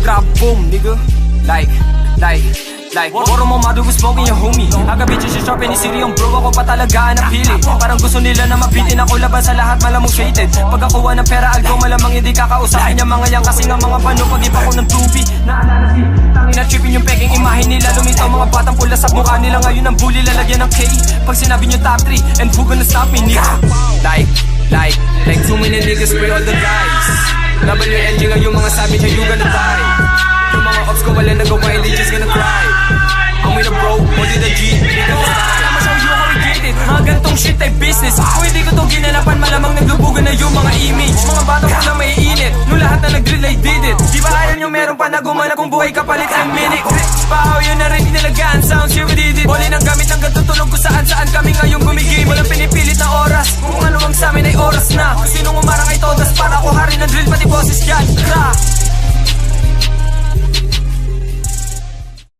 drop boom, nigga. Like Puro mo madugo smoking yung homie. Aga bitches yung sharp and isiri yung bro. Ako pa talaga napili. Parang gusto nila na mabitin ako laban sa lahat malamang shaded. Pagkakuha ng pera algo malamang hindi kakausapin yung mga yan. Kasi nga mga pano pag ipa ko ng tubi. Naalala si tangin na trippin yung peking imahe nila. Lumitaw mga batang pula sa mukha nila. Ngayon ang bully lalagyan ng K. Pag sinabi nyo top 3 and who gonna stop me nigga. Like too many niggas spray all the guys. WLG nga yung mga sabi niya you gonna die. Yung mga ops ko wala nagawa and they just gonna cry. I'm with a bro, only the G. Alam mo siyang you ako regretted. Mga gantong shit ay business. Kung hindi ko to ginanapan malamang naglubugan na yung mga image. Mga batang ko na may init. Nung lahat na nag-drill I did it. Di ba ayaw nyo meron pa na gumana kung buhay kapalit ang minute. Pahaw yun na rin inalagaan. Sounds here we did it. Boli ng gamit hanggang tutulog kung saan kami ngayong gumigame. Walang pinipilit na oras. Kung ano ang sa amin ay oras na. Kung sinong umarang ay todas para ako hari ng drill pati boses yan.